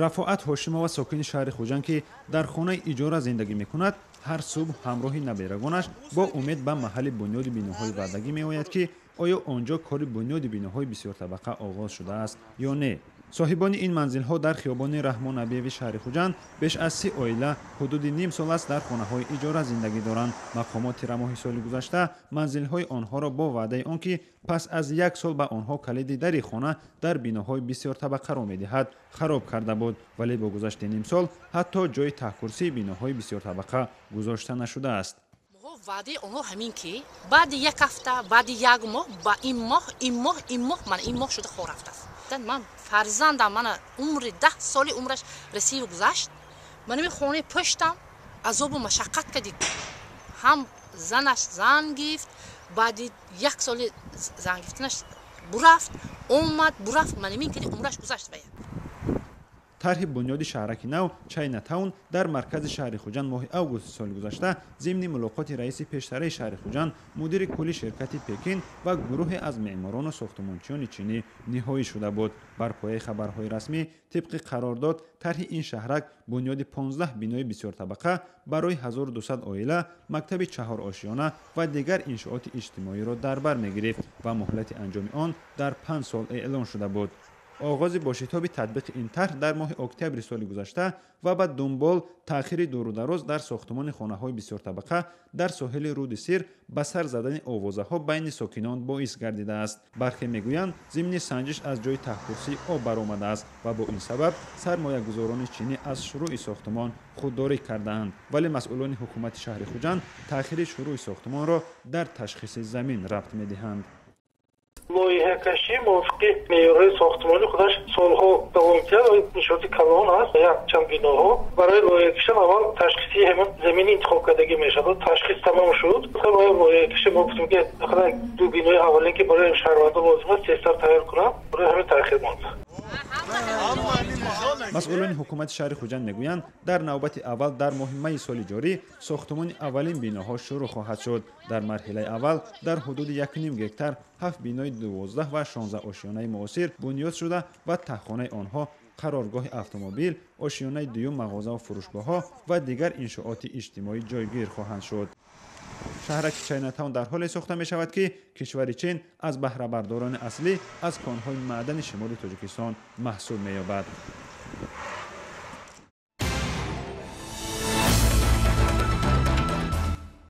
рафоат ҳошимова сокини шаҳри хуҷанд ки дар хонаи иҷора зиндагӣ мекунад, ҳар субҳ ҳамроҳи наберагонаш бо умед ба маҳалли бунёди биноҳои ваъдагӣ меояд ки оё онҷо кори бунёди биноҳои бисёртабақа оғоз шудааст ё не. соҳибони ин манзилҳо дар хиёбони раҳмон абиеви шаҳри хуҷанд беш аз 30 оила ҳудуди ним сол аст дар хонаҳои иҷора зиндагӣ доранд. мақомоти рамоҳи соли гузашта манзилҳои онҳоро бо ваъдаи он ки пас аз 1 сол ба онҳо калиди дари хона дар биноҳои бисёртабақаро медиҳад хароб карда буд, вале бо гузашти ним сол ҳатто ҷои таҳкурсии биноҳои бисёртабақа гузошта нашудааст. ваъдаи онҳо ҳамин ки баъди 1 ҳафта, баъди 1 моҳ, ба ин моҳ шуда хор рафтааст. ман фарзандам мана умри 10 соли умраш расиву гузашт. ман ин хонаи пуштам азобу машаққат кадид. ҳам занаш зан гирифт, баъди 1 соли зан гирифтанаш бурафт, омад бурафт, ман ин кади умраш гузашт вая. тарҳи бунёди шаҳраки нав Чайнатаун дар маркази шаҳри хуҷанд моҳи августи соли гузашта зимни мулоқоти раиси пештараи шаҳри хуҷанд мудири кулли ширкати Пекин ва гурӯҳе аз меъморону сохтмончиёни чинӣ ниҳоӣ шуда буд. бар пояи хабарҳои расмӣ тибқи қарордод тарҳи ин шаҳрак бунёди 15 бинои бисёртабақа барои 1200 оила, мактаби 4 ошиёна ва дигар иншооти иҷтимоиро дар бар мегирифт ва муҳлати анҷоми он дар 5 сол эълон шуда буд. оғози бошитоби татбиқи ин тарҳ дар моҳи октябри соли гузашта ва ба дунбол таъхири дурудароз дар сохтмони хонаҳои бисёртабақа дар соҳили руди Сир ба сар задани овозаҳо байни сокинон боис гардидааст. бархе мегӯянд зимни санҷиш аз ҷои таҳкурсӣ об баромадааст ва бо ин сабаб сармоягузорони чинӣ аз шурӯъи сохтмон худдорӣ кардаанд, вале масъулони ҳукумати шаҳри хуҷанд таъхири шурӯъи сохтмонро дар ташхиси замин рабт медиҳанд. лоиҳакашӣ мувофиқи меъёрҳои сохтмонӣ худаш солҳо давом мекард. иншооти калон аст, якчанд биноҳо. барои лоиҳакашидан аввал ташхиси ҳамин замини интихоб кардагӣ мешавад. ташхис тамом шуд. барои лоиҳакашӣ мо гуфтем ки фақат 2 бинои аввалин ки барои шаҳрвандон лозим аст тезтар тайёр кунанд. барои ҳамин таъхир монд. масъулони ҳукумати шаҳри хуҷанд мегӯянд, дар навбати аввал дар моҳи майи соли ҷорӣ сохтмони аввалин биноҳо шурӯъ хоҳад шуд. дар марҳилаи аввал дар ҳудуди 1.5 гектар 7 бинои 12 ва 16 ошиёнаи муосир бунёд шуда ва таҳхонаи онҳо қароргоҳи автомобил, ошиёнаи дуюм мағозаву фурӯшгоҳҳо ва дигар иншооти иҷтимоӣ ҷойгир хоҳанд шуд. шаҳраки Чайнатаун дар ҳоле сохта мешавад ки кишвари Чин аз баҳрабардорони аслӣ аз конҳои маъдани шимоли Тоҷикистон маҳсуб меёбад.